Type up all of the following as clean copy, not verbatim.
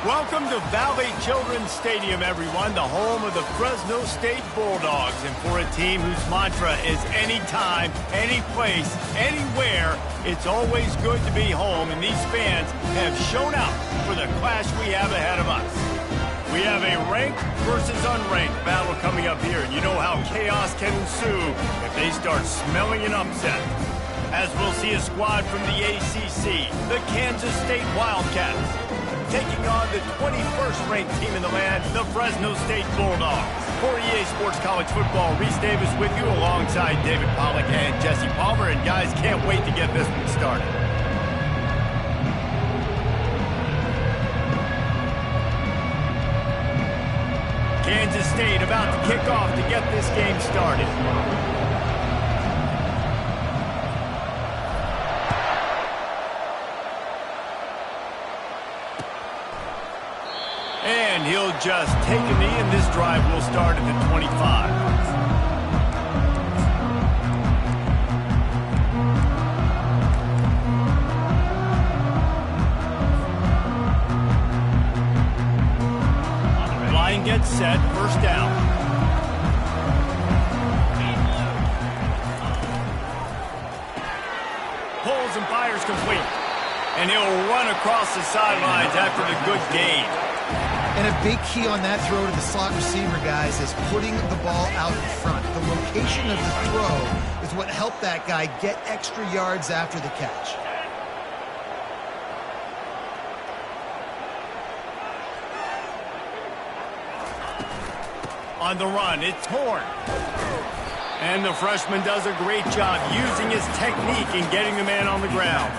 Welcome to Valley Children's Stadium, everyone, the home of the Fresno State Bulldogs. And for a team whose mantra is anytime, any place, anywhere, it's always good to be home. And these fans have shown out for the clash we have ahead of us. We have a ranked versus unranked battle coming up here. And you know how chaos can ensue if they start smelling an upset. As we'll see a squad from the ACC, the Kansas State Wildcats, taking on the 21st ranked team in the land, the Fresno State Bulldogs. For EA Sports College Football, Reese Davis with you alongside David Pollack and Jesse Palmer. And guys, can't wait to get this one started. Kansas State about to kick off to get this game started. And he'll just take a knee, and this drive will start at the 25. Line gets set, first down. Pulls and fires complete. And he'll run across the sidelines after the good gain. And a big key on that throw to the slot receiver, guys, is putting the ball out in front. The location of the throw is what helped that guy get extra yards after the catch. On the run, it's Horn. And the freshman does a great job using his technique and getting the man on the ground.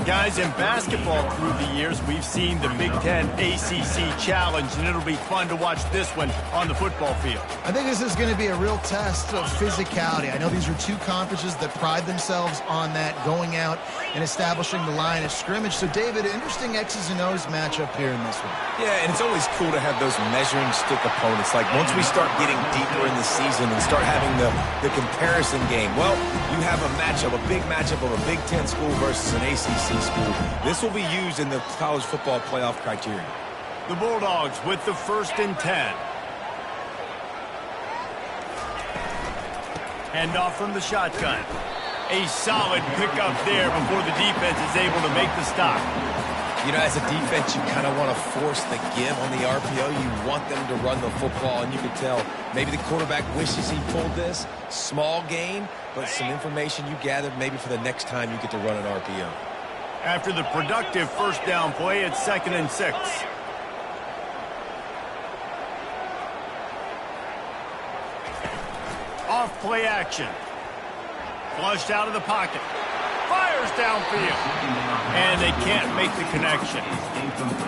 Guys, in basketball through the years, we've seen the Big Ten ACC Challenge, and it'll be fun to watch this one on the football field. I think this is going to be a real test of physicality. I know these are two conferences that pride themselves on that, going out and establishing the line of scrimmage. So, David, interesting X's and O's matchup here in this one. Yeah, and it's always cool to have those measuring stick opponents. Like, once we start getting deeper in the season and start having the comparison game, well, you have a matchup, a big matchup of a Big Ten school versus an ACC school. This will be used in the college football playoff criteria. The Bulldogs with the 1st and 10. Hand off from the shotgun. A solid pickup there before the defense is able to make the stop. You know, as a defense, you kind of want to force the give on the RPO. You want them to run the football, and you can tell maybe the quarterback wishes he pulled this. Small gain, but some information you gathered maybe for the next time you get to run an RPO. After the productive first down play, it's 2nd and 6. Off play action. Flushed out of the pocket. Fires downfield. And they can't make the connection.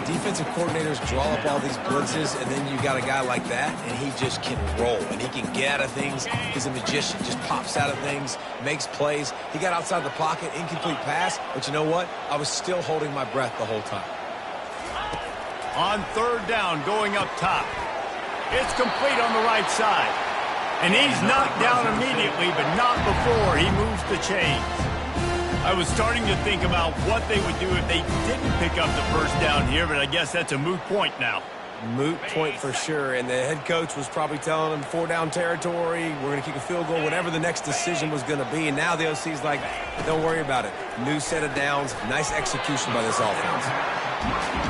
Defensive coordinators draw up all these blitzes, and then you got a guy like that, and he just can roll, and he can get out of things. He's a magician, just pops out of things, makes plays. He got outside the pocket, incomplete pass, but you know what? I was still holding my breath the whole time. On 3rd down, going up top. It's complete on the right side. And he's knocked down immediately, but not before he moves the chains. I was starting to think about what they would do if they didn't pick up the first down here, but I guess that's a moot point now. Moot point for sure, and the head coach was probably telling them 4-down territory, we're going to kick a field goal, whatever the next decision was going to be, and now the OC's like, don't worry about it. New set of downs, nice execution by this offense.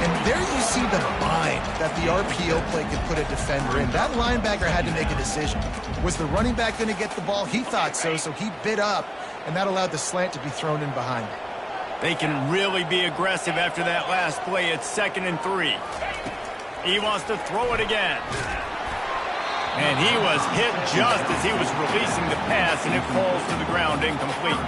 And there you see the bind that the RPO play could put a defender in. That linebacker had to make a decision. Was the running back going to get the ball? He thought so, so he bit up, and that allowed the slant to be thrown in behind him. They can really be aggressive after that last play. It's 2nd and 3. He wants to throw it again. And he was hit just as he was releasing the pass, and it falls to the ground incomplete.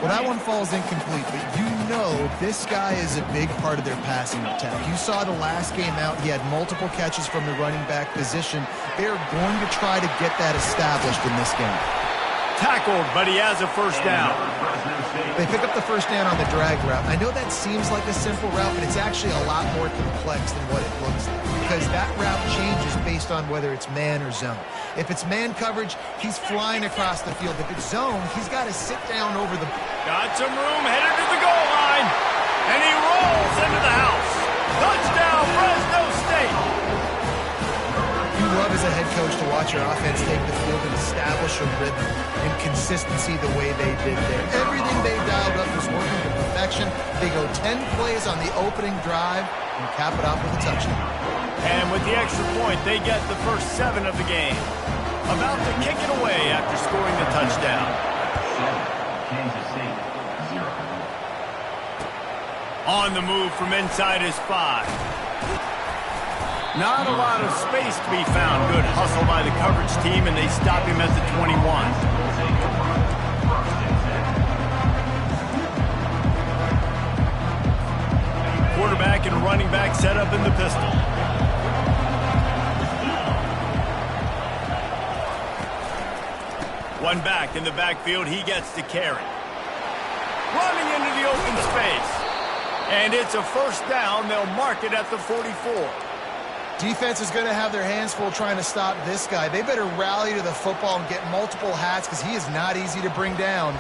Well, that one falls incomplete, but you know this guy is a big part of their passing attack. You saw the last game out. He had multiple catches from the running back position. They're going to try to get that established in this game. Tackled, but he has a first down. They pick up the first down on the drag route. I know that seems like a simple route, but it's actually a lot more complex than what it looks like, because that route changes based on whether it's man or zone. If it's man coverage, he's flying across the field. If it's zone, he's got to sit down over the... Got some room, headed to the goal line, and he rolls into the house. Touchdown, now Fresno State. You love as a head coach to watch your offense take the field and establish a rhythm and consistency the way they did there. Everything they dialed up was working to perfection. They go 10 plays on the opening drive and cap it off with a touchdown. And with the extra point, they get the first 7 of the game. About to kick it away after scoring the touchdown. On the move from inside his 5. Not a lot of space to be found. Good hustle by the coverage team, and they stop him at the 21. Quarterback and running back set up in the pistol. One back in the backfield, he gets to carry. Running into the open space. And it's a first down. They'll mark it at the 44. Defense is going to have their hands full trying to stop this guy. They better rally to the football and get multiple hats because he is not easy to bring down.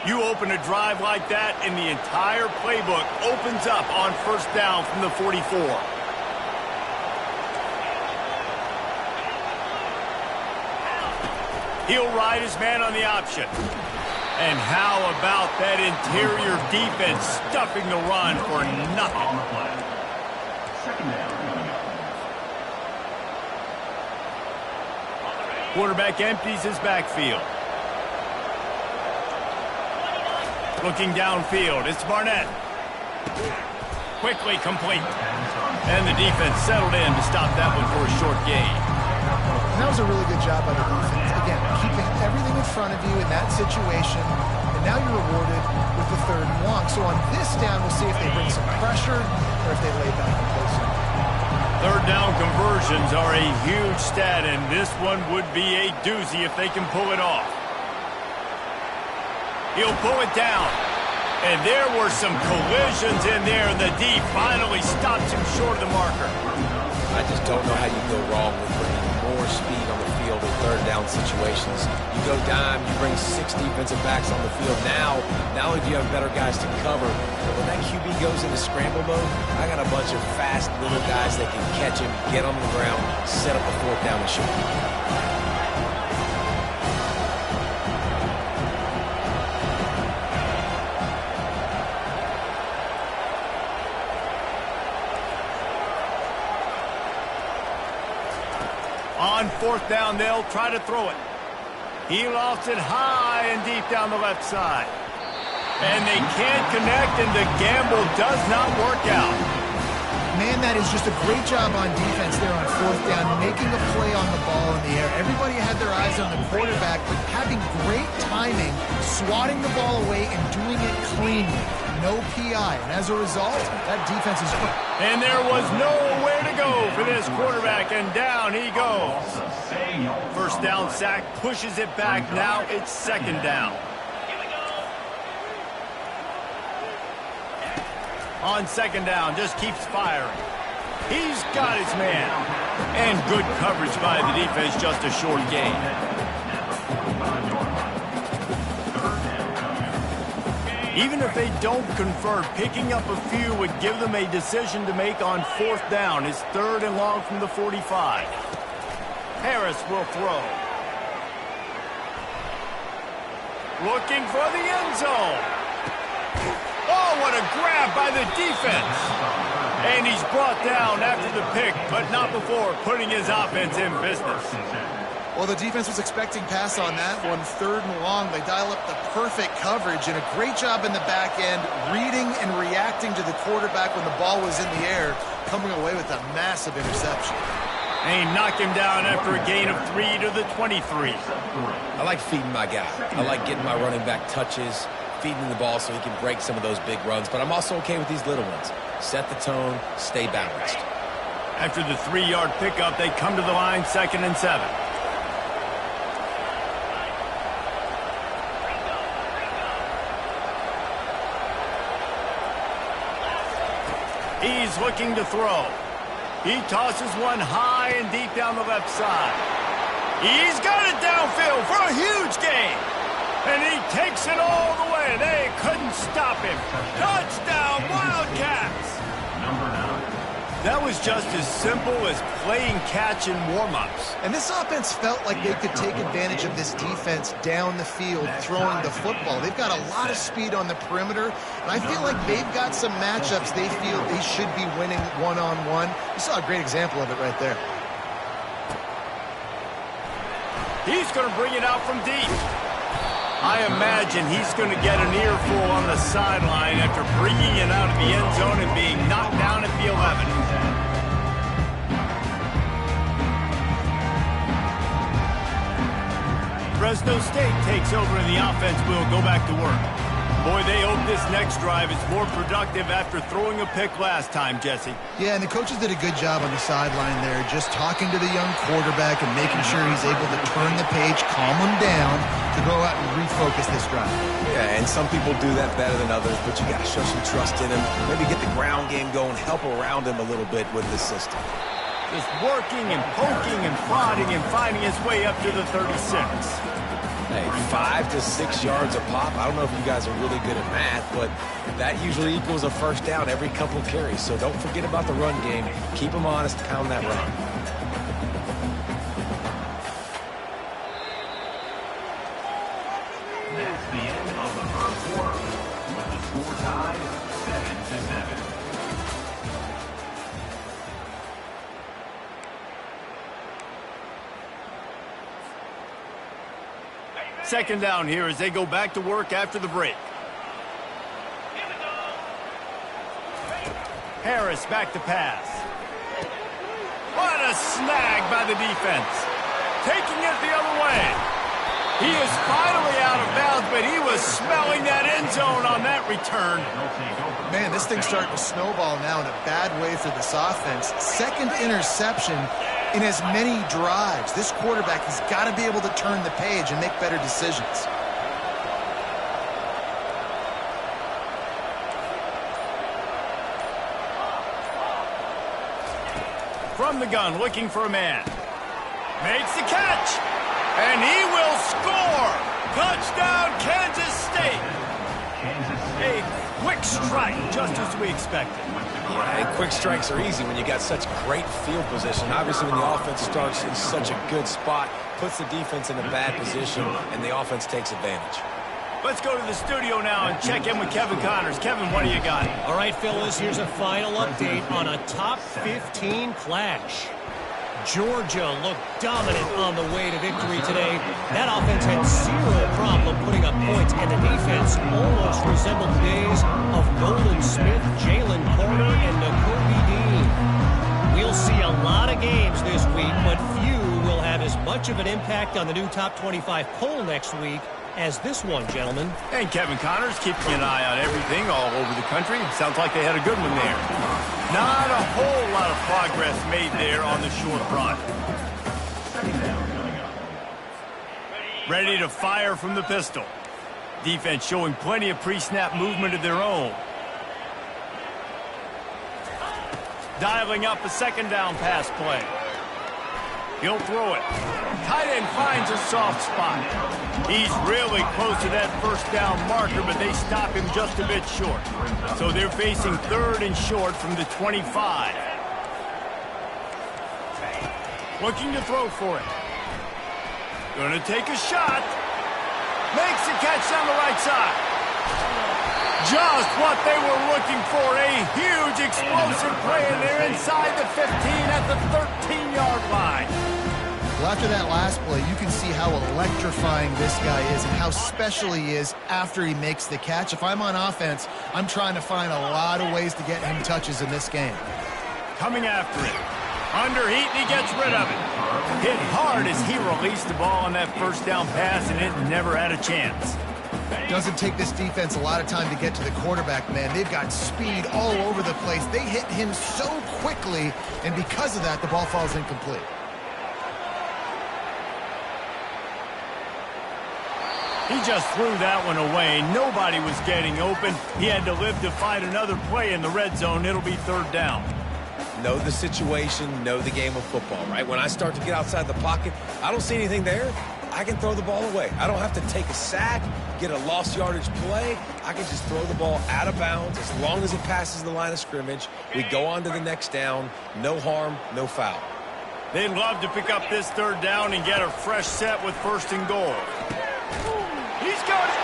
You open a drive like that, and the entire playbook opens up on first down from the 44. He'll ride his man on the option. And how about that interior defense stuffing the run for nothing? Quarterback empties his backfield. Looking downfield, it's Barnett. Quickly complete. And the defense settled in to stop that one for a short gain. And that was a really good job by the defense. Again, keeping everything in front of you in that situation, and now you're rewarded with the 3rd and long. So on this down, we'll see if they bring some pressure or if they lay back and closer. 3rd down conversions are a huge stat, and this one would be a doozy if they can pull it off. He'll pull it down. And there were some collisions in there, and the D finally stops him short of the marker. I just don't know how you go wrong with bringing more speed on the field in 3rd down situations. You go dime, you bring 6 defensive backs on the field. Now only do you have better guys to cover. But when that QB goes into scramble mode, I got a bunch of fast little guys that can catch him, get on the ground, set up a 4th down and shoot. On 4th down, they'll try to throw it. He lofts it high and deep down the left side. And they can't connect, and the gamble does not work out. Man, that is just a great job on defense there on 4th down, making a play on the ball in the air. Everybody had their eyes on the quarterback, but having great timing, swatting the ball away and doing it cleanly. No PI, and as a result, that defense is... And there was nowhere to go for this quarterback, and down he goes. First down sack, pushes it back. Now it's 2nd down. On 2nd down, just keeps firing. He's got his man. And good coverage by the defense, just a short gain. Even if they don't convert, picking up a few would give them a decision to make on 4th down. It's 3rd and long from the 45. Harris will throw. Looking for the end zone. Oh, what a grab by the defense. And he's brought down after the pick, but not before putting his offense in business. Well, the defense was expecting pass on that one. 3rd and long, they dial up the perfect coverage and a great job in the back end, reading and reacting to the quarterback when the ball was in the air, coming away with a massive interception. And he knocked him down after a gain of 3 to the 23. I like feeding my guy. I like getting my running back touches, feeding the ball so he can break some of those big runs, but I'm also okay with these little ones. Set the tone, stay balanced. After the 3-yard pickup, they come to the line, 2nd and 7. He's looking to throw. He tosses one high and deep down the left side. He's got it downfield for a huge gain. And he takes it all the way. They couldn't stop him. Touchdown, Wildcats! That was just as simple as playing catch in warm-ups. And this offense felt like they could take advantage of this defense down the field, throwing the football. They've got a lot of speed on the perimeter, and I feel like they've got some matchups they feel they should be winning one-on-one. You saw a great example of it right there. He's going to bring it out from deep. I imagine he's going to get an earful on the sideline after bringing it out of the end zone and being knocked down at the 11. Fresno State takes over and the offense will go back to work. Boy, they hope this next drive is more productive after throwing a pick last time, Jesse. Yeah, and the coaches did a good job on the sideline there, just talking to the young quarterback and making sure he's able to turn the page, calm him down, to go out and refocus this drive. Yeah, and some people do that better than others, but you got to show some trust in him. Maybe get the ground game going, help around him a little bit with this system. Just working and poking and prodding and finding his way up to the 36. Hey, 5 to 6 yards a pop. I don't know if you guys are really good at math, but that usually equals a first down every couple carries. So don't forget about the run game. Keep them honest, pound that run. That's the end of the first quarter, with the score tied 7-7. Second down here as they go back to work after the break. Harris back to pass. What a snag by the defense. Taking it the other way. He is finally out of bounds, but he was smelling that end zone on that return. Man, this thing's starting to snowball now in a bad way for this offense. Second interception in as many drives. This quarterback has got to be able to turn the page and make better decisions. From the gun, looking for a man. Makes the catch. And he will score. Touchdown, Kansas State. A quick strike, just as we expected. Yeah, and quick strikes are easy when you got such great field position. Obviously, when the offense starts in such a good spot, puts the defense in a bad position, and the offense takes advantage. Let's go to the studio now and check in with Kevin Connors. Kevin, what do you got? All right, fellas, here's a final update on a top 15 clash. Georgia looked dominant on the way to victory today. That offense had zero problem putting up points, and the defense almost resembled the days of Nolan Smith, Jalen Carter, and Nakobe Dean. We'll see a lot of games this week, but few will have as much of an impact on the new top 25 poll next week as this one, gentlemen. And Kevin Connors keeping an eye on everything all over the country. Sounds like they had a good one there. Not a whole lot of progress made there on the short run. Ready to fire from the pistol. Defense showing plenty of pre-snap movement of their own. Dialing up a second down pass play. He'll throw it. Tight end finds a soft spot. He's really close to that first down marker, but they stop him just a bit short. So they're facing third and short from the 25. Looking to throw for it. Gonna take a shot. Makes the catch down the right side. Just what they were looking for. A huge explosive play, and they're inside the 15 at the 13-yard line. Well, after that last play, you can see how electrifying this guy is and how special he is after he makes the catch. If I'm on offense, I'm trying to find a lot of ways to get him touches in this game. Coming after it. Under heat, and he gets rid of it. Hit hard as he released the ball on that first down pass, and it never had a chance. Doesn't take this defense a lot of time to get to the quarterback, man. They've got speed all over the place. They hit him so quickly, and because of that, the ball falls incomplete. He just threw that one away. Nobody was getting open. He had to live to fight another play in the red zone. It'll be third down. know the situation, know the game of football, right? When I start to get outside the pocket, I don't see anything there. I can throw the ball away. I don't have to take a sack, get a lost yardage play. I can just throw the ball out of bounds as long as it passes the line of scrimmage. We go on to the next down. No harm, no foul. They'd love to pick up this third down and get a fresh set with first and goal. He's got it,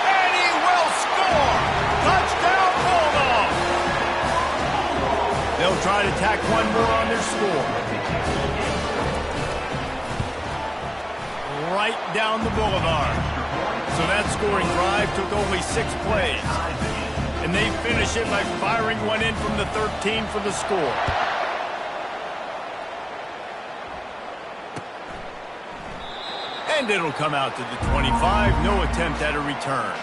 and he will score! Touchdown, Bulldogs! They'll try to tack one more on their score. Right down the boulevard. So that scoring drive took only 6 plays. And they finish it by firing one in from the 13 for the score. And it'll come out to the 25. No attempt at a return.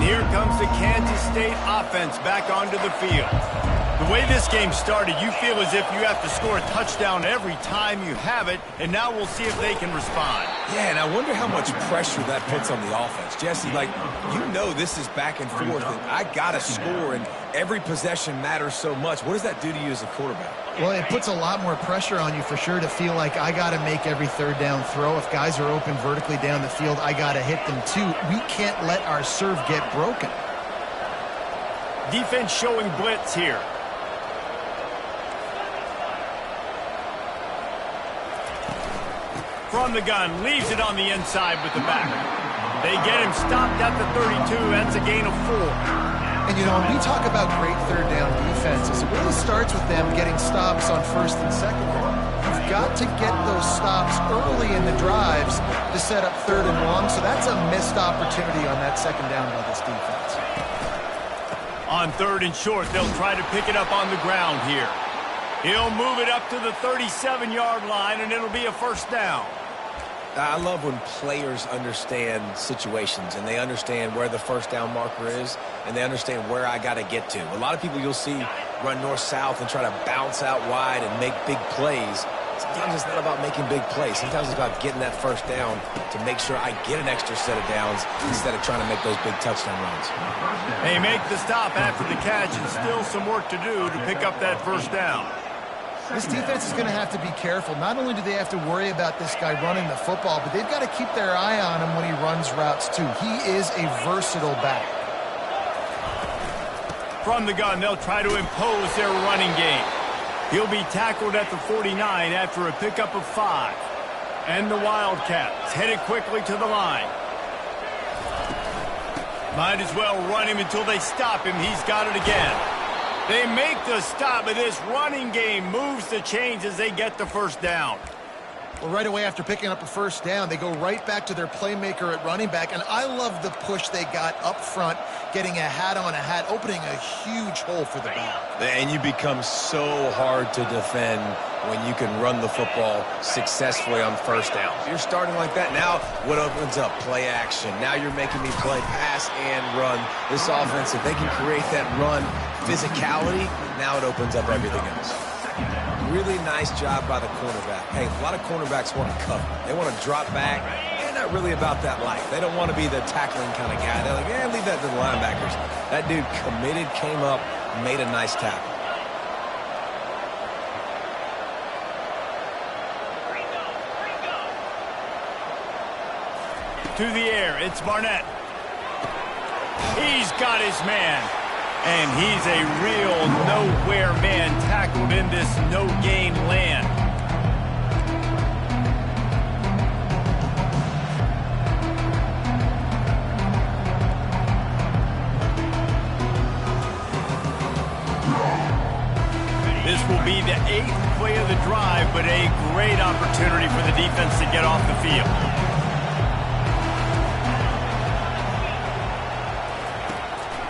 Here comes the Kansas State offense back onto the field. The way this game started, you feel as if you have to score a touchdown every time you have it, and now we'll see if they can respond. Yeah, and I wonder how much pressure that puts on the offense. Jesse, like, you know this is back and forth, and I got to score, and every possession matters so much. What does that do to you as a quarterback? Well, it puts a lot more pressure on you for sure to feel like I got to make every third down throw. If guys are open vertically down the field, I got to hit them too. We can't let our serve get broken. Defense showing blitz here. From the gun, leaves it on the inside with the back. They get him stopped at the 32. That's a gain of 4. And, you know, when we talk about great third down defenses, it really starts with them getting stops on first and second down. You've got to get those stops early in the drives to set up third and long, so that's a missed opportunity on that second down by this defense. On third and short, they'll try to pick it up on the ground here. He'll move it up to the 37-yard line, and it'll be a first down. I love when players understand situations and they understand where the first down marker is and they understand where I got to get to. A lot of people you'll see run north-south and try to bounce out wide and make big plays. Sometimes it's not about making big plays. Sometimes it's about getting that first down to make sure I get an extra set of downs instead of trying to make those big touchdown runs. They make the stop after the catch and still some work to do to pick up that first down. This defense is going to have to be careful. Not only do they have to worry about this guy running the football, but they've got to keep their eye on him when he runs routes too. He is a versatile back. From the gun, they'll try to impose their running game. He'll be tackled at the 49 after a pickup of 5. And the Wildcats headed quickly to the line. Might as well run him until they stop him. He's got it again. They make the stop, but this running game moves the chains as they get the first down. Well, right away after picking up a first down, they go right back to their playmaker at running back, and I love the push they got up front, getting a hat on a hat, opening a huge hole for the back. And you become so hard to defend when you can run the football successfully on first down. You're starting like that. Now what opens up? Play action. Now you're making me play pass and run. This offense, if they can create that run physicality, now it opens up everything else. Really nice job by the cornerback. Hey, a lot of cornerbacks want to cover. They want to drop back. They're not really about that life. They don't want to be the tackling kind of guy. They're like, yeah, leave that to the linebackers. That dude committed, came up, made a nice tackle. To the air, it's Barnett. He's got his man. And he's a real nowhere man tackled in this no-gain land. This will be the 8th play of the drive, but a great opportunity for the defense to get off the field.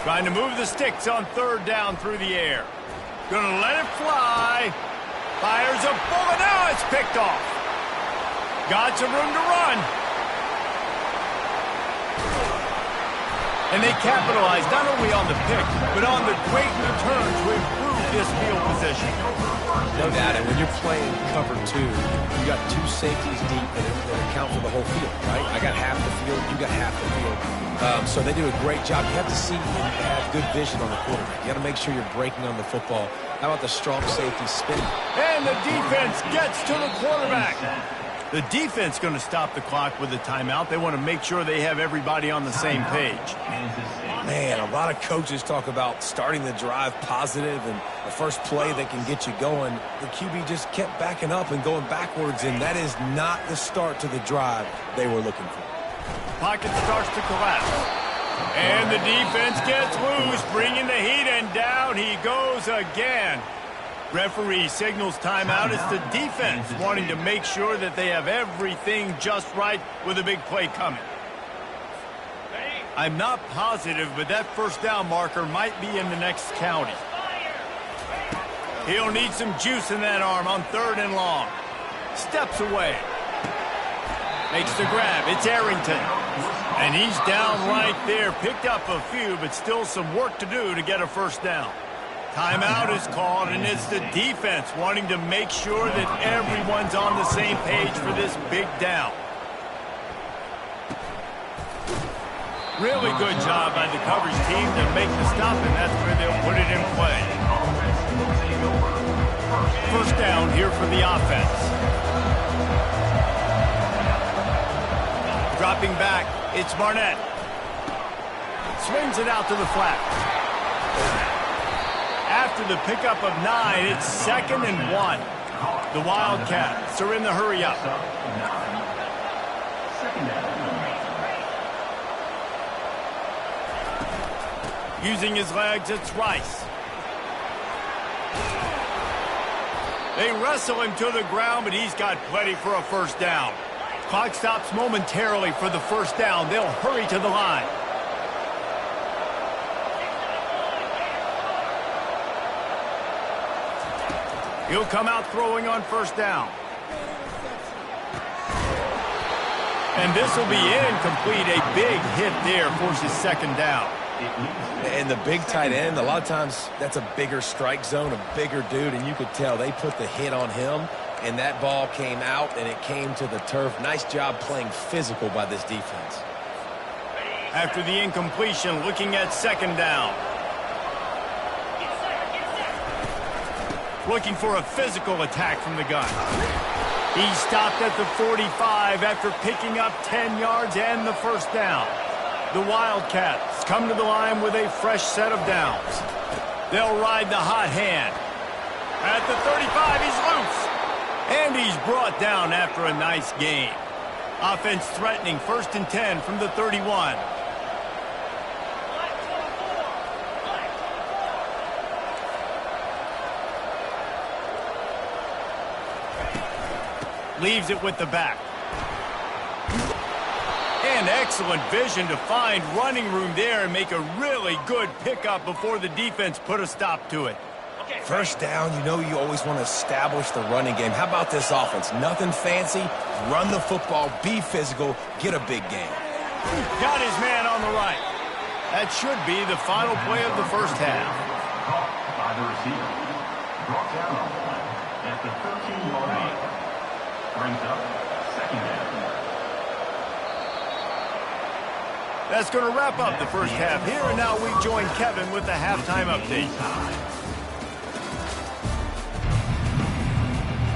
Trying to move the sticks on third down through the air. Gonna let it fly. Fires a bullet. Now it's picked off. Got some room to run. And they capitalized not only on the pick, but on the great return to improve this field position. No doubt. And when you're playing cover 2, you got 2 safeties deep that account for the whole field, right? I got half the field, you got half the field. So they do a great job. You have to see and have good vision on the quarterback. You got to make sure you're breaking on the football. How about the strong safety spinning? And the defense gets to the quarterback. The defense going to stop the clock with a timeout. They want to make sure they have everybody on the same page. Man, a lot of coaches talk about starting the drive positive and the first play that can get you going. The QB just kept backing up and going backwards, and that is not the start to the drive they were looking for. Pocket starts to collapse. And the defense gets loose, bringing the heat, and down he goes again. Referee signals timeout. It's the defense wanting to make sure that they have everything just right with a big play coming. I'm not positive, but that first down marker might be in the next county. He'll need some juice in that arm on 3rd and long. Steps away. Makes the grab. It's Arrington. And he's down right there. Picked up a few, but still some work to do to get a first down. Timeout is called, and it's the defense wanting to make sure that everyone's on the same page for this big down. Really good job by the coverage team to make the stop, and that's where they'll put it in play. First down here for the offense. Dropping back, it's Barnett. Swings it out to the flat. After the pickup of 9, it's 2nd and 1. The Wildcats are in the hurry up. Using his legs, it's Rice. They wrestle him to the ground, but he's got plenty for a first down. Clock stops momentarily for the first down. They'll hurry to the line. He'll come out throwing on first down. And this will be incomplete. A big hit there forces 2nd down. And the big tight end, a lot of times that's a bigger strike zone, a bigger dude, and you could tell they put the hit on him, and that ball came out, and it came to the turf. Nice job playing physical by this defense. After the incompletion, looking at 2nd down. Looking for a physical attack from the gun. He stopped at the 45 after picking up 10 yards and the first down. The Wildcats come to the line with a fresh set of downs. They'll ride the hot hand. At the 35, he's loose. And he's brought down after a nice gain. Offense threatening 1st and 10 from the 31. Leaves it with the back. And excellent vision to find running room there and make a really good pickup before the defense put a stop to it. First down, you know you always want to establish the running game. How about this offense? Nothing fancy. Run the football, be physical, get a big gain. Got his man on the right. That should be the final play of the first half. By the receiver. Brought down on the line at the 13-yard line. Brings up 2nd down. That's going to wrap up the first half here, and now we join Kevin with the halftime update.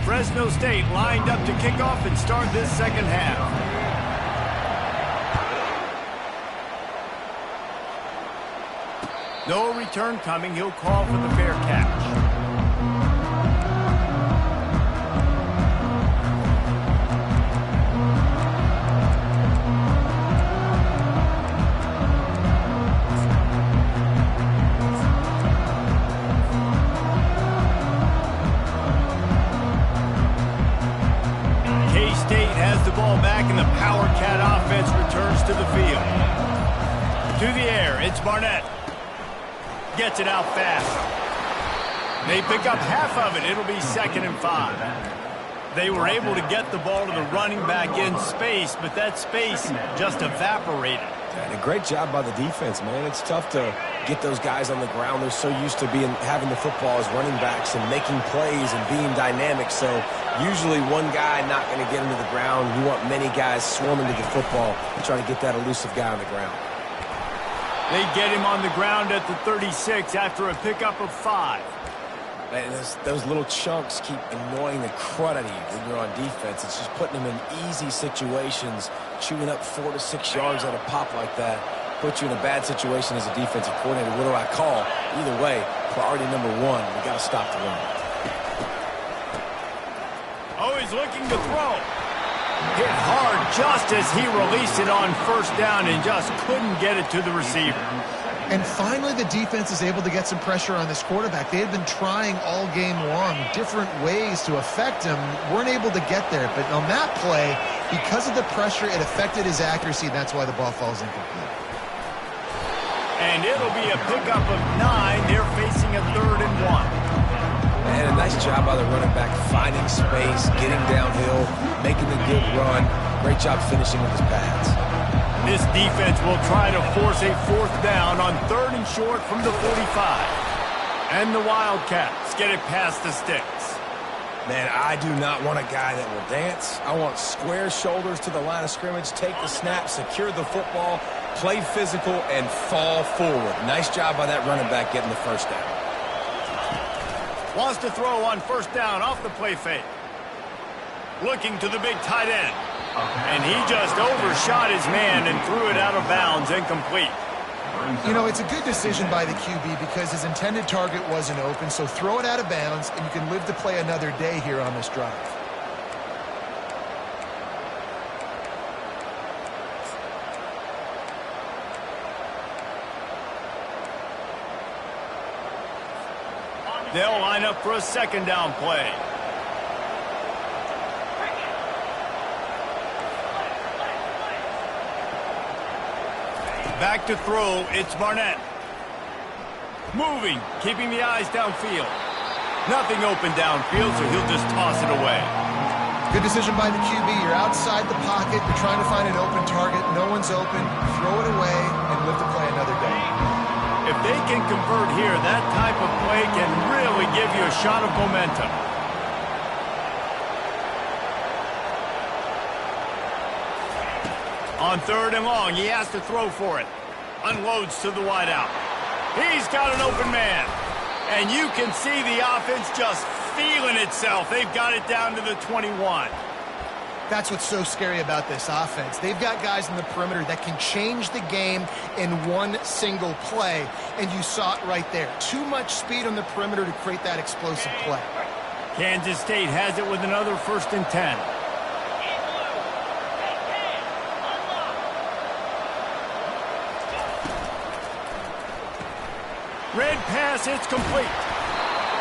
Fresno State lined up to kick off and start this second half. No return coming. He'll call for the fair catch. KState has the ball back, and the Power Cat offense returns to the field. To the air, it's Barnett. Gets it out fast. They pick up half of it. It'll be 2nd and 5. They were able to get the ball to the running back in space, but that space just evaporated. And a great job by the defense, man. It's tough to get those guys on the ground. They're so used to having the football as running backs and making plays and being dynamic. So usually one guy not going to get him to the ground. You want many guys swarming to the football and trying to get that elusive guy on the ground. They get him on the ground at the 36 after a pickup of 5. And those little chunks keep annoying the crud out of you when you're on defense. It's just putting them in easy situations, chewing up 4 to 6 yards at a pop like that. Put you in a bad situation as a defensive coordinator. What do I call? Either way, priority number 1, we got to stop the run. Oh, he's looking to throw. Hit hard just as he released it on first down and just couldn't get it to the receiver. And finally, the defense is able to get some pressure on this quarterback. They had been trying all game long different ways to affect him, weren't able to get there. But on that play, because of the pressure, it affected his accuracy, and that's why the ball falls incomplete. And it'll be a pickup of 9. They're facing a 3rd and 1. And a nice job by the running back, finding space, getting downhill, making the good run. Great job finishing with his pads. This defense will try to force a 4th down on 3rd and short from the 45. And the Wildcats get it past the sticks. Man, I do not want a guy that will dance. I want square shoulders to the line of scrimmage, take the snap, secure the football, play physical, and fall forward. Nice job by that running back getting the first down. Wants to throw on first down off the play fake. Looking to the big tight end. And he just overshot his man and threw it out of bounds, incomplete. You know, it's a good decision by the QB because his intended target wasn't open, so throw it out of bounds, and you can live to play another day here on this drive. They'll line up for a 2nd down play. Back to throw, it's Barnett. Moving, keeping the eyes downfield. Nothing open downfield, so he'll just toss it away. Good decision by the QB. You're outside the pocket. You're trying to find an open target. No one's open. Throw it away and live to play another day. If they can convert here, that type of play can really give you a shot of momentum. On 3rd and long, he has to throw for it. Unloads to the wideout. He's got an open man. And you can see the offense just feeling itself. They've got it down to the 21. That's what's so scary about this offense. They've got guys in the perimeter that can change the game in one single play, and you saw it right there. Too much speed on the perimeter to create that explosive play. Kansas State has it with another 1st and 10. Red pass, it's complete.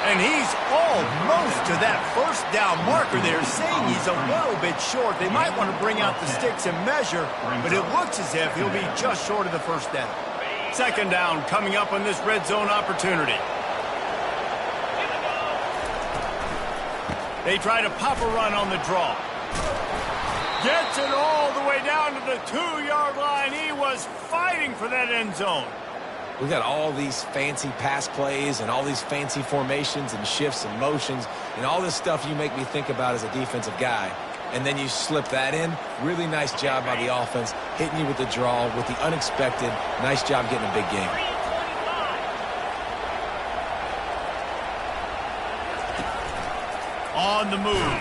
And he's almost to that first down marker there, saying he's a little bit short. They might want to bring out the sticks and measure, but it looks as if he'll be just short of the first down. 2nd down coming up on this red zone opportunity. They try to pop a run on the draw. Gets it all the way down to the 2-yard line. He was fighting for that end zone. We got all these fancy pass plays and all these fancy formations and shifts and motions and all this stuff you make me think about as a defensive guy. And then you slip that in. Really nice job by the offense, hitting you with the draw, with the unexpected. Nice job getting a big game. On the move.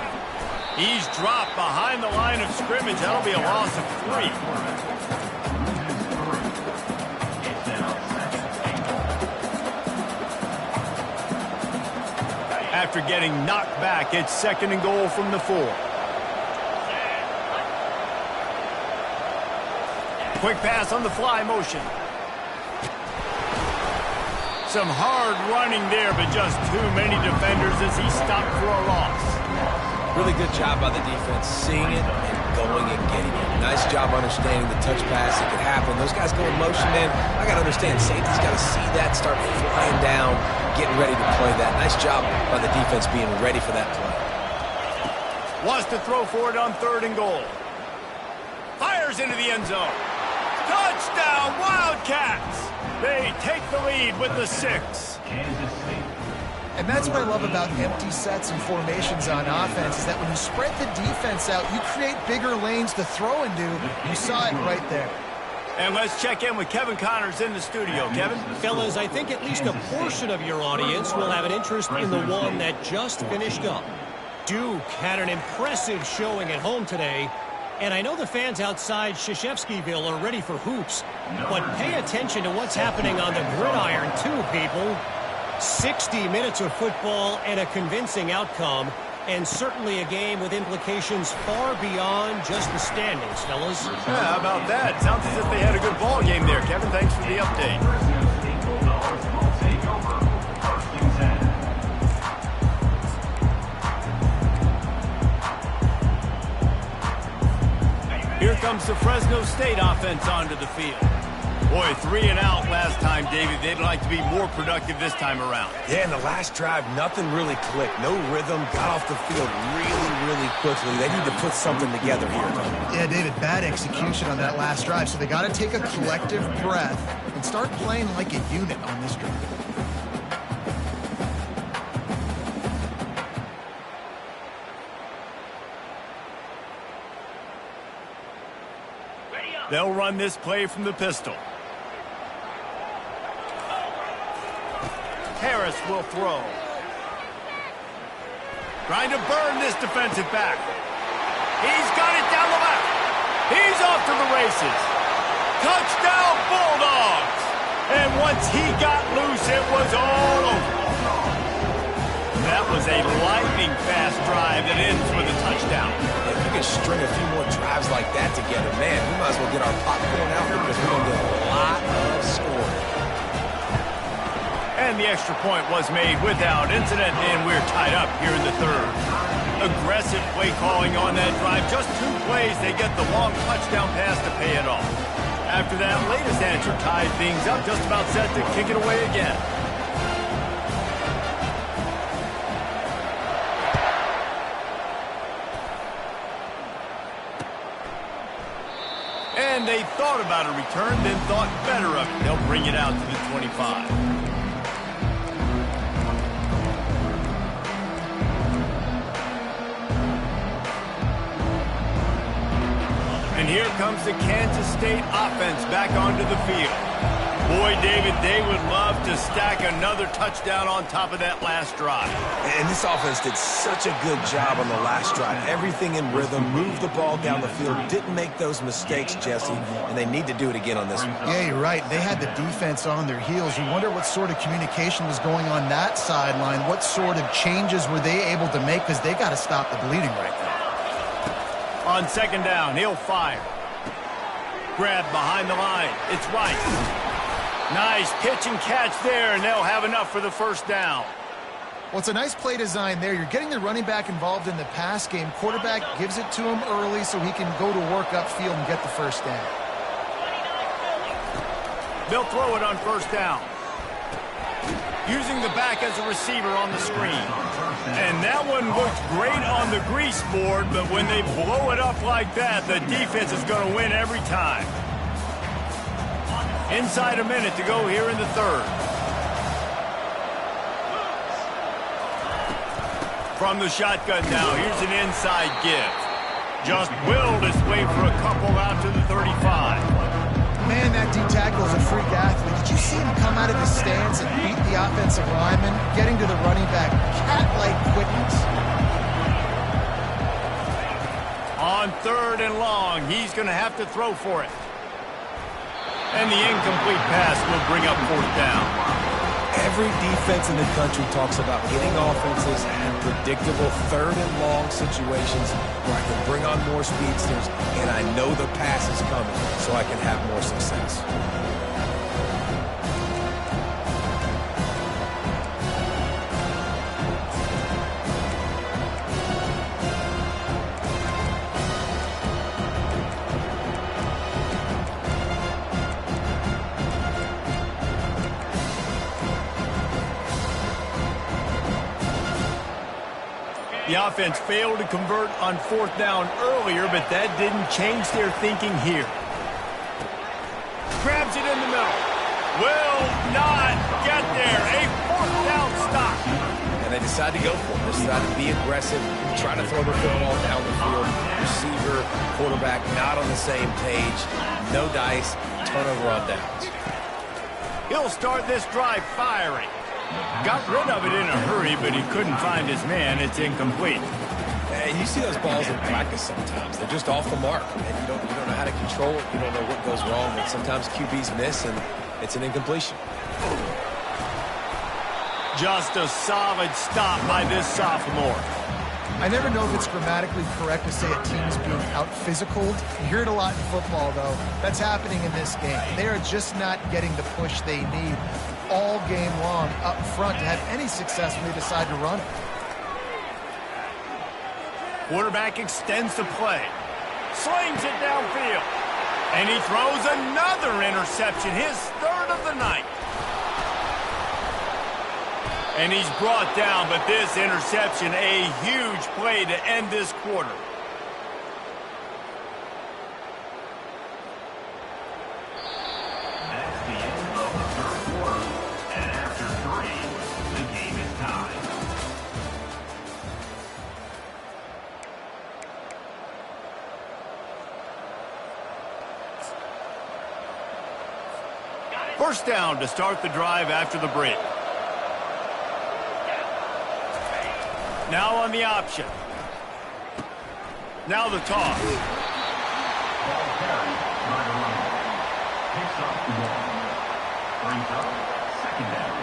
He's dropped behind the line of scrimmage. That'll be a loss of 3. After getting knocked back, it's 2nd and goal from the 4. Quick pass on the fly motion. Some hard running there, but just too many defenders as he stopped for a loss. Really good job by the defense, seeing it and going and getting it. Nice job understanding the touch pass that could happen. Those guys go in motion, man. I got to understand, safety's got to see that, start flying down, getting ready to play that. Nice job by the defense being ready for that play. Wants to throw for it on 3rd and goal. Fires into the end zone. Touchdown, Wildcats! They take the lead with the 6. Kansas State. And that's what I love about empty sets and formations on offense, is that when you spread the defense out, you create bigger lanes to throw into. You saw it right there. And let's check in with Kevin Connors in the studio. Kevin? Fellas, I think at least a portion of your audience will have an interest in the one that just finished up. Duke had an impressive showing at home today, and I know the fans outside Krzyzewskiville are ready for hoops, but pay attention to what's happening on the gridiron too, people. 60 minutes of football and a convincing outcome, and certainly a game with implications far beyond just the standings, fellas. Yeah, how about that? Sounds as if they had a good ball game there. Kevin, thanks for the update. Fresno State Bulldogs will take over first and 10. Here comes the Fresno State offense onto the field. Boy, 3 and out last time, David. They'd like to be more productive this time around. Yeah, in the last drive, nothing really clicked. No rhythm, got off the field really quickly. They need to put something together here. Yeah, David, bad execution on that last drive, so they got to take a collective breath and start playing like a unit on this drive. They'll run this play from the pistol. Harris will throw. Trying to burn this defensive back. He's got it down the left. He's off to the races. Touchdown, Bulldogs! And once he got loose, it was all over. That was a lightning-fast drive that ends with a touchdown. If you can string a few more drives like that together, man, we might as well get our popcorn out here because we're going to get a lot of scoring. And the extra point was made without incident, and we're tied up here in the third. Aggressive play calling on that drive. Just 2 plays, they get the long touchdown pass to pay it off. After that latest answer tied things up, just about set to kick it away again. And they thought about a return, then thought better of it. They'll bring it out to the 25. And here comes the Kansas State offense back onto the field. Boy, David, they would love to stack another touchdown on top of that last drive. And this offense did such a good job on the last drive. Everything in rhythm, moved the ball down the field, didn't make those mistakes, Jesse, and they need to do it again on this one. Yeah, you're right. They had the defense on their heels. You wonder what sort of communication was going on that sideline. What sort of changes were they able to make, because they got to stop the bleeding right now. On second down, he'll fire. Grab behind the line. It's Rice. Nice pitch and catch there, and they'll have enough for the first down. Well, it's a nice play design there. You're getting the running back involved in the pass game. Quarterback gives it to him early so he can go to work upfield and get the first down. They'll throw it on first down. Using the back as a receiver on the screen. And that one looks great on the grease board, but when they blow it up like that, the defense is going to win every time. Inside a minute to go here in the third. From the shotgun now, here's an inside give. Just willed his way for a couple out to the 35. Man, that D-tackle is a freak athlete. Did you see him come out of his stance and beat the offensive lineman, getting to the running back? Cat-like quickness. On third and long, he's going to have to throw for it. And the incomplete pass will bring up fourth down. Every defense in the country talks about getting offenses in predictable third and long situations where I can bring on more speedsters and I know the pass is coming so I can have more success. The offense failed to convert on fourth down earlier, but that didn't change their thinking here. will not get there. A fourth down stop. And they decide to go for it. They decide to be aggressive, try to throw the football down the field. Receiver, quarterback, not on the same page. No dice, turnover on downs. He'll start this drive firing. Got rid of it in a hurry, but he couldn't find his man. It's incomplete. And you see those balls in practice sometimes. They're just off the mark. And you don't know how to control it. You don't know what goes wrong. And sometimes QBs miss, and it's an incompletion. Just a solid stop by this sophomore. I never know if it's grammatically correct to say a team's being out-physicaled. You hear it a lot in football, though. That's happening in this game. They are just not getting the push they need all game long up front to have any success when they decide to run it. Quarterback extends the play. Slings it downfield. And he throws another interception, his third of the night. And he's brought down, but this interception, a huge play to end this quarter. That's the end of the third quarter. And after 3, the game is tied. First down to start the drive after the break. Now on the option. Now the toss. Ball carried by the running back. Picks up 1. Brings up 2nd down.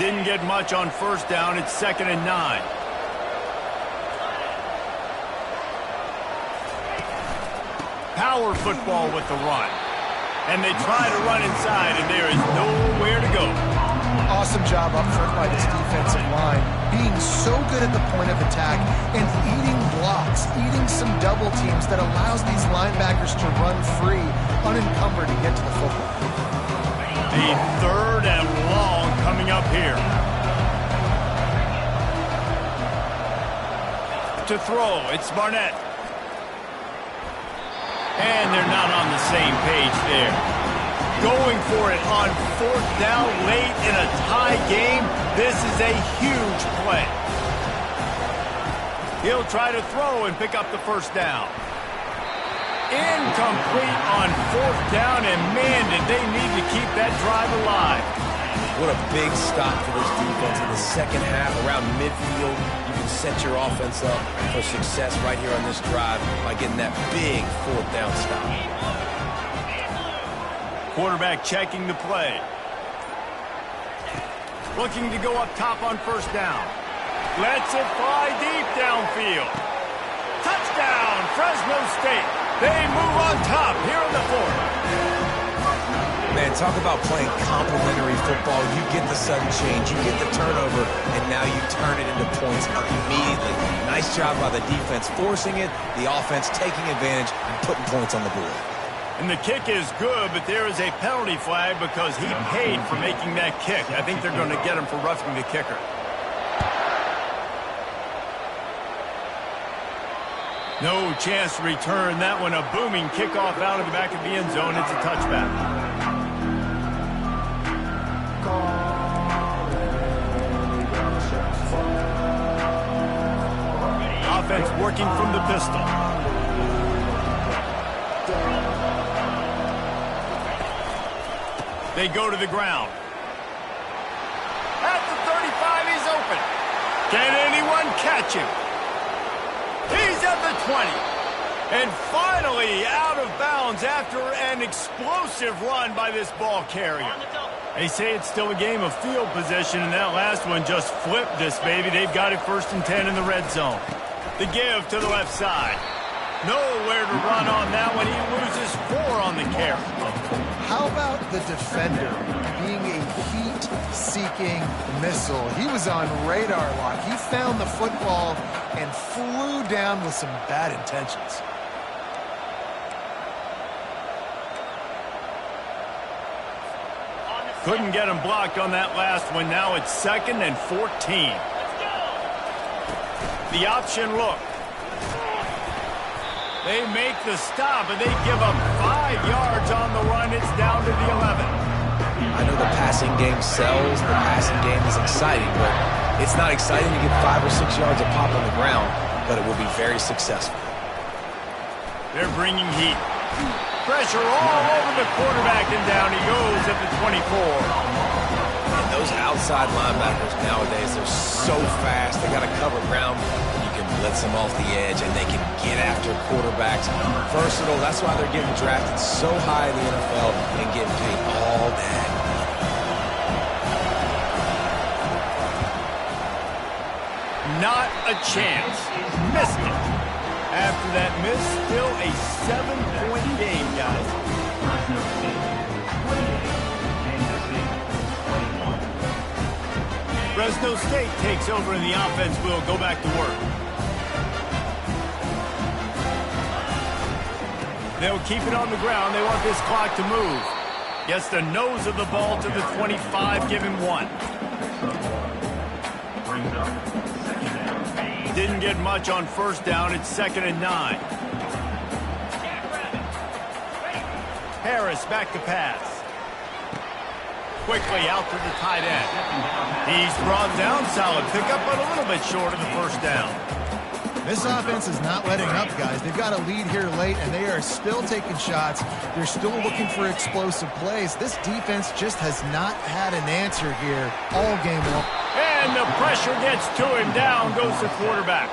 Didn't get much on first down. It's 2nd and 9. Power football with the run. And they try to run inside, and there is nowhere to go. Awesome job up front by this defensive line, being so good at the point of attack and eating blocks, eating some double teams that allows these linebackers to run free, unencumbered, and get to the football. A 3rd and long coming up here. To throw, it's Barnett. And they're not on the same page there. Going for it on 4th down late in a tie game. This is a huge play. He'll try to throw and pick up the first down. Incomplete on 4th down, and man, did they need to keep that drive alive. What a big stop for this defense in the second half around midfield. You can set your offense up for success right here on this drive by getting that big 4th down stop. Quarterback checking the play. Looking to go up top on first down. Lets it fly deep downfield. Touchdown, Fresno State. They move on top here in the 4th. Man, talk about playing complementary football. You get the sudden change, you get the turnover, and now you turn it into points immediately. Nice job by the defense forcing it, the offense taking advantage and putting points on the board. And the kick is good, but there is a penalty flag because he paid for making that kick. I think they're going to get him for roughing the kicker. No chance to return that one. A booming kickoff out of the back of the end zone. It's a touchback. Offense working from the pistol. They go to the ground. At the 35, he's open. Can anyone catch him? He's at the 20. And finally out of bounds after an explosive run by this ball carrier. They say it's still a game of field position, and that last one just flipped this baby. They've got it 1st and 10 in the red zone. The give to the left side. Nowhere to run on that one. He loses 4 on the carry. How about the defender being a heat-seeking missile? He was on radar lock. He found the football and flew down with some bad intentions. Couldn't get him blocked on that last one. Now it's 2nd and 14. The option look. They make the stop, and they give up 5 yards on the run. It's down to the 11. I know the passing game sells, the passing game is exciting, but it's not exciting to get 5 or 6 yards of pop on the ground, but it will be very successful. They're bringing heat. Pressure all over the quarterback, and down he goes at the 24. And those outside linebackers nowadays, they're so fast. They got to cover ground. You can blitz them off the edge, and they can get after quarterbacks. Versatile. That's why they're getting drafted so high in the NFL and getting paid all that. Not a chance. Missed it. After that miss, still a 7-point game, guys. Fresno State takes over and the offense will go back to work. They'll keep it on the ground. They want this clock to move. Gets the nose of the ball to the 25, give him 1. Didn't get much on first down. It's 2nd and 9. Harris back to pass. Quickly out to the tight end. He's brought down. Solid pickup, but a little bit short of the first down. This offense is not letting up, guys. They've got a lead here late, and they are still taking shots. They're still looking for explosive plays. This defense just has not had an answer here all game long. And the pressure gets to him. Down goes the quarterback.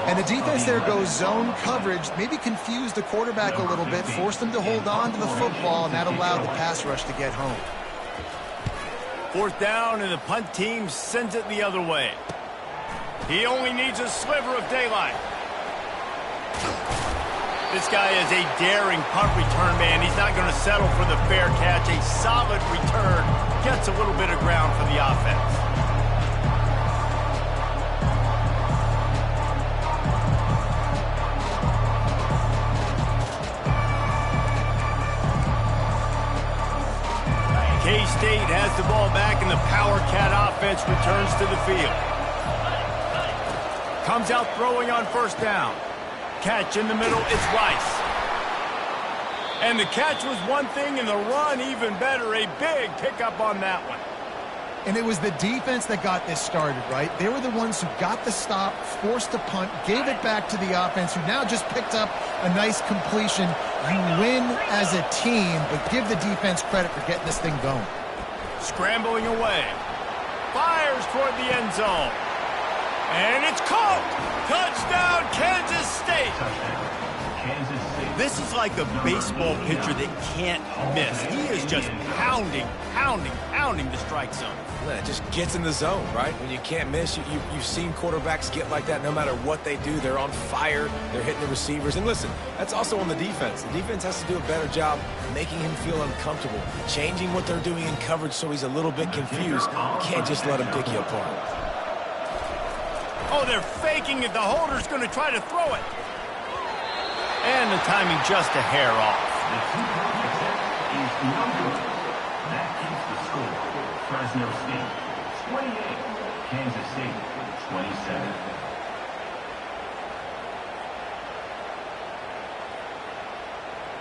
And the defense there goes zone coverage, maybe confused the quarterback a little bit, forced him to hold on to the football, and that allowed the pass rush to get home. 4th down, and the punt team sends it the other way. He only needs a sliver of daylight. This guy is a daring punt return man. He's not going to settle for the fair catch. A solid return. Gets a little bit of ground for the offense. KState has the ball back, and the Power Cat offense returns to the field. Comes out throwing on first down. Catch in the middle, it's Rice. And the catch was one thing, and the run even better. A big pickup on that one. And it was the defense that got this started, right? They were the ones who got the stop, forced the punt, gave it back to the offense, who now just picked up a nice completion. You win as a team, but give the defense credit for getting this thing going. Scrambling away. Fires toward the end zone. And it's caught! Touchdown, Kansas State! This is like a baseball pitcher that can't miss. He is just pounding the strike zone. Yeah, it just gets in the zone, right? When you can't miss, you've seen quarterbacks get like that no matter what they do. They're on fire. They're hitting the receivers. And listen, that's also on the defense. The defense has to do a better job making him feel uncomfortable, changing what they're doing in coverage so he's a little bit confused. You can't just let him pick you apart. Oh, they're faking it. The holder's going to try to throw it. And the timing just a hair off. The two-point attempt is no good. That keeps the score. Fresno State 28, Kansas State 27.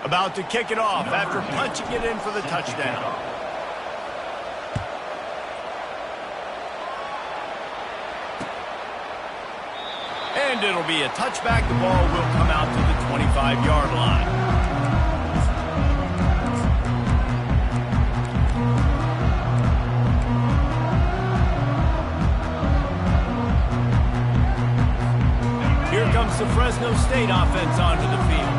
About to kick it off after punching it in for the touchdown. And it'll be a touchback. The ball will come out to the 25-yard line. Here comes the Fresno State offense onto the field.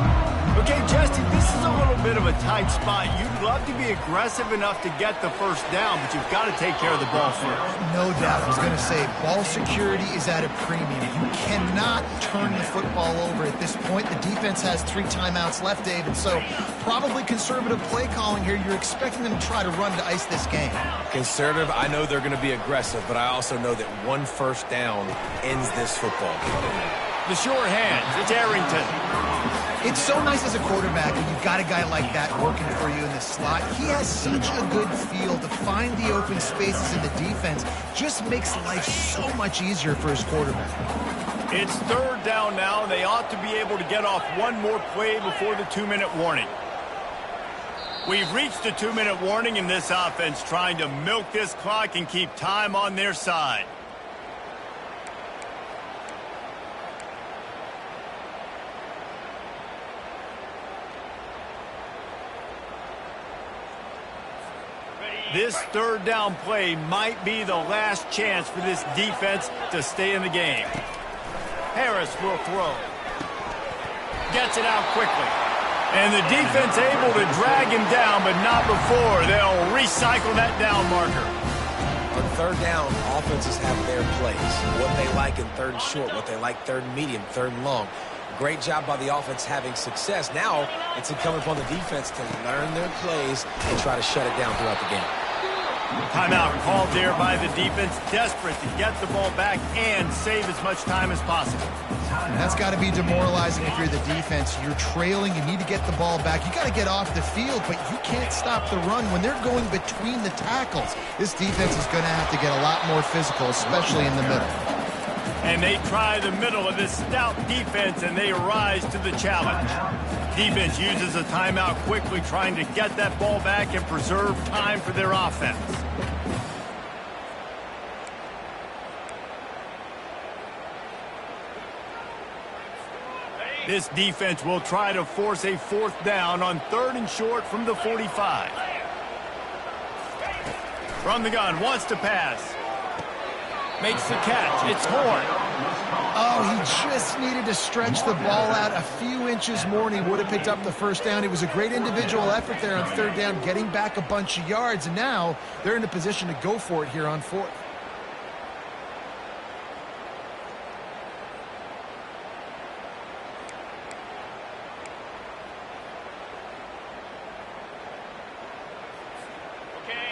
Okay, Jesse, this is a little bit of a tight spot. You'd love to be aggressive enough to get the first down, but you've got to take care of the ball first. No doubt. I was going to say, ball security is at a premium. You cannot turn the football over at this point. The defense has 3 timeouts left, David, so probably conservative play calling here. You're expecting them to try to run to ice this game. Conservative, I know they're going to be aggressive, but I also know that one first down ends this football game. The sure hands, it's Arrington. It's so nice as a quarterback when you've got a guy like that working for you in the slot. He has such a good feel to find the open spaces in the defense. Just makes life so much easier for his quarterback. It's 3rd down now, and they ought to be able to get off one more play before the 2-minute warning. We've reached the 2-minute warning in this offense, trying to milk this clock and keep time on their side. This third down play might be the last chance for this defense to stay in the game. Harris will throw. Gets it out quickly. And the defense able to drag him down, but not before. They'll recycle that down marker. On third down, offenses have their plays. What they like in third and short, what they like third and medium, third and long. Great job by the offense having success. Now it's incumbent upon the defense to learn their plays and try to shut it down throughout the game. Timeout called there by the defense, desperate to get the ball back and save as much time as possible. And that's got to be demoralizing if you're the defense. You're trailing. You need to get the ball back. You got to get off the field, but you can't stop the run when they're going between the tackles. This defense is going to have to get a lot more physical, especially in the middle. And they try the middle of this stout defense, and they rise to the challenge. Defense uses a timeout quickly, trying to get that ball back and preserve time for their offense. This defense will try to force a fourth down on third and short from the 45. From the gun, wants to pass. Makes the catch. It's Horn. Oh, he just needed to stretch the ball out a few inches more, and he would have picked up the first down. It was a great individual effort there on third down, getting back a bunch of yards, and now they're in a position to go for it here on fourth.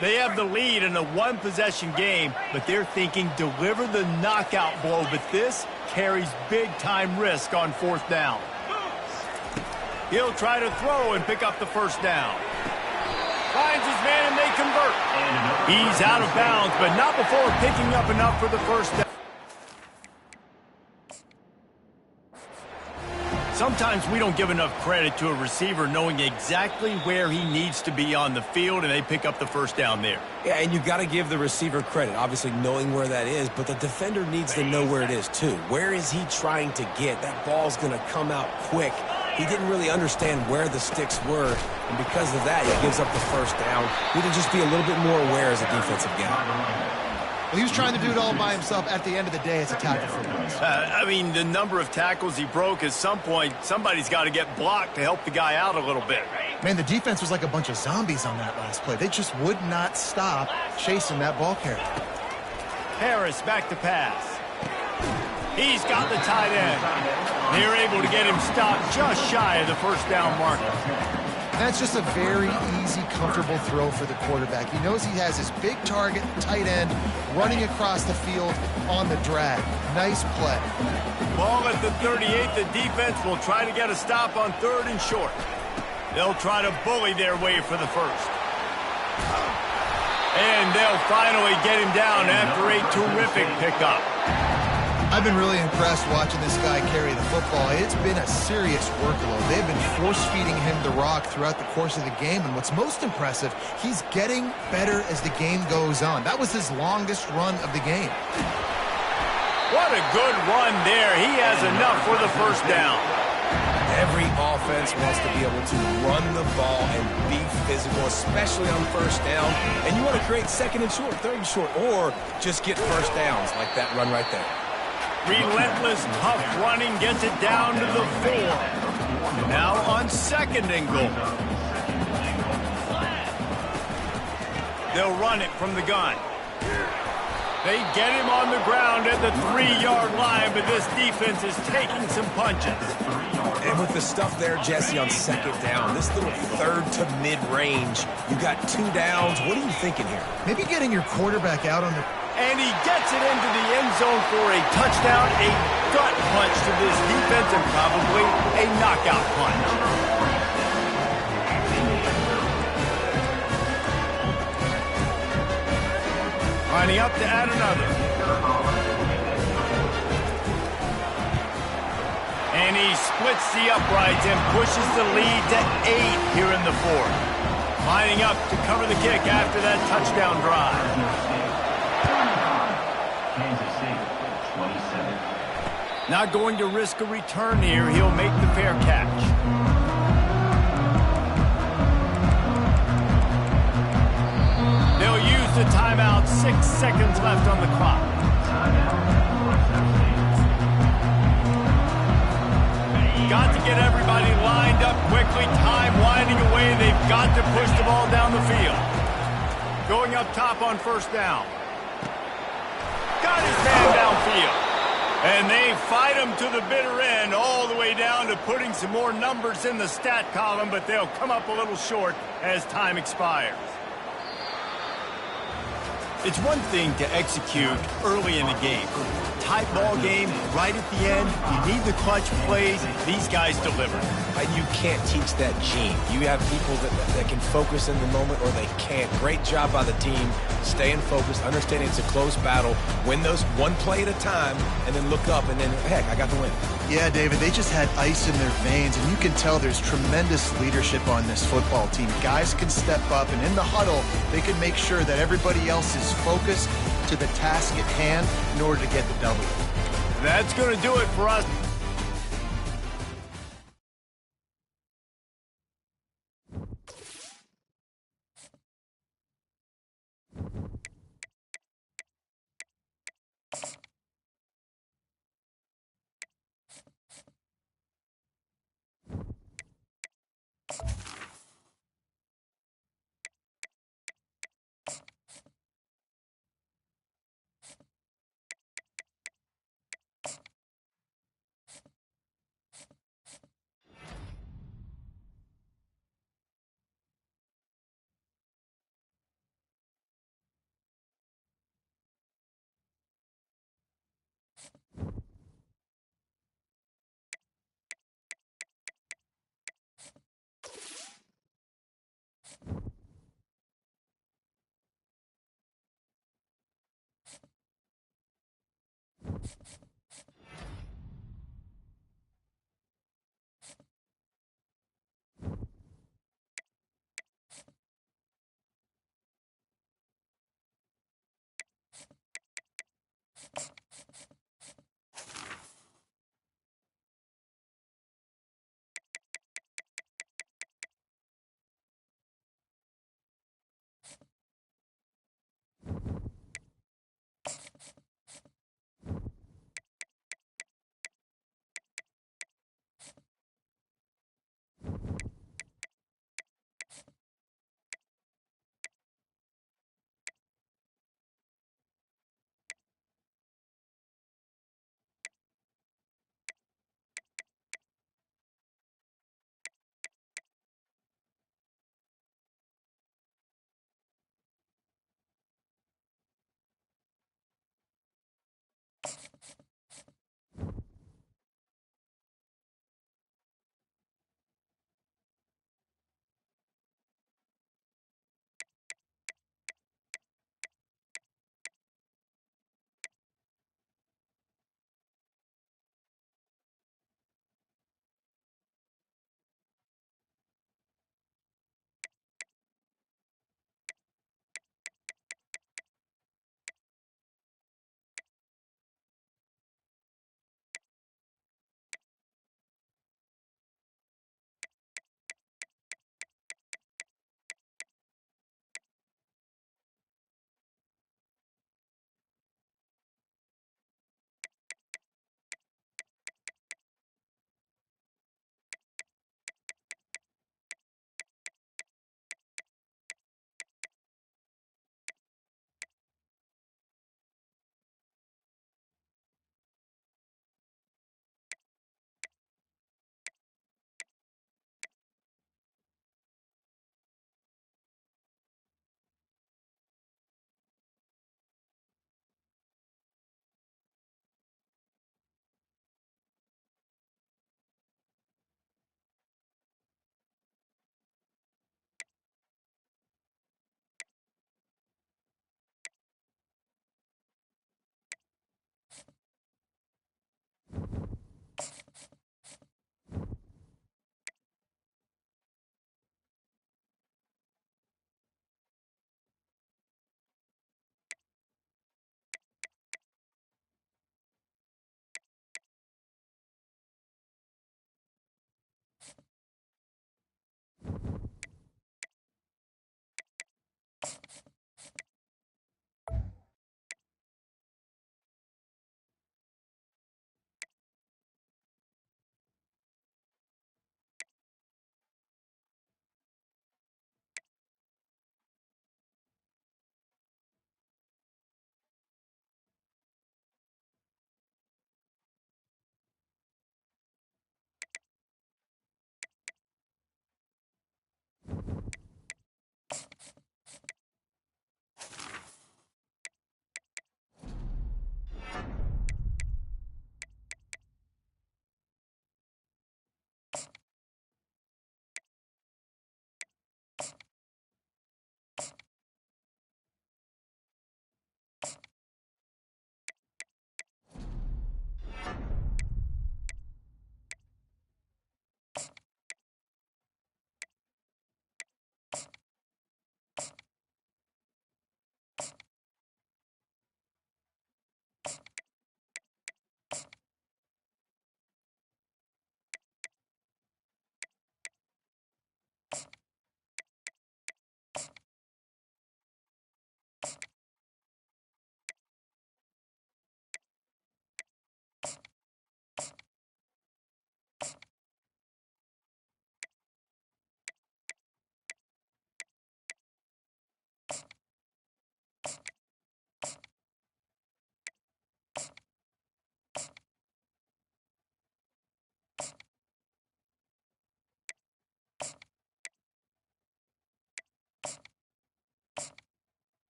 They have the lead in a one-possession game, but they're thinking deliver the knockout blow, but this carries big-time risk on fourth down. He'll try to throw and pick up the first down. Finds his man and they convert. He's out of bounds, but not before picking up enough for the first down. Sometimes we don't give enough credit to a receiver knowing exactly where he needs to be on the field, and they pick up the first down there. Yeah, and you've got to give the receiver credit, obviously knowing where that is, but the defender needs to know where it is too. Where is he trying to get? That ball's going to come out quick. He didn't really understand where the sticks were, and because of that, he gives up the first down. He need to just be a little bit more aware as a defensive guy. Well, he was trying to do it all by himself. At the end of the day, it's a tackle for loss. I mean, the number of tackles he broke, at some point, somebody's got to get blocked to help the guy out a little bit. Man, the defense was like a bunch of zombies on that last play. They just would not stop chasing that ball carrier. Harris back to pass. He's got the tight end. They're able to get him stopped just shy of the first down marker. That's just a very easy, comfortable throw for the quarterback. He knows he has his big target, tight end, running across the field on the drag. Nice play. Ball at the 38. The defense will try to get a stop on third and short. They'll try to bully their way for the first. And they'll finally get him down after a terrific pickup. I've been really impressed watching this guy carry the football. It's been a serious workload. They've been force-feeding him the rock throughout the course of the game, and what's most impressive, he's getting better as the game goes on. That was his longest run of the game. What a good run there. He has enough for the first down. Every offense wants to be able to run the ball and be physical, especially on first down. And you want to create second and short, third and short, or just get first downs like that run right there. Relentless, tough running gets it down to the 4. Now on second and goal. They'll run it from the gun. They get him on the ground at the 3-yard line, but this defense is taking some punches. And with the stuff there, Jesse, on second down, this little third to mid-range, you got 2 downs. What are you thinking here? Maybe getting your quarterback out on the... And he gets it into the end zone for a touchdown, a gut punch to this defense, and probably a knockout punch. Lining up to add another. And he splits the uprights and pushes the lead to 8 here in the fourth. Lining up to cover the kick after that touchdown drive. Kansas State, 27. Not going to risk a return here. He'll make the fair catch. They'll use the timeout. 6 seconds left on the clock. Got to get everybody lined up quickly. Time winding away. They've got to push the ball down the field. Going up top on first down. Got his man downfield. And they fight him to the bitter end, all the way down to putting some more numbers in the stat column, but they'll come up a little short as time expires. It's one thing to execute early in the game. Tight ball game, right at the end, you need the clutch plays. These guys deliver. You can't teach that gene. You have people that can focus in the moment or they can't. Great job by the team, staying focused, understanding it's a close battle, win those one play at a time, and then look up, and then, heck, I got the win. Yeah, David, they just had ice in their veins, and you can tell there's tremendous leadership on this football team. Guys can step up, and in the huddle, they can make sure that everybody else is focused to the task at hand in order to get the W. That's going to do it for us.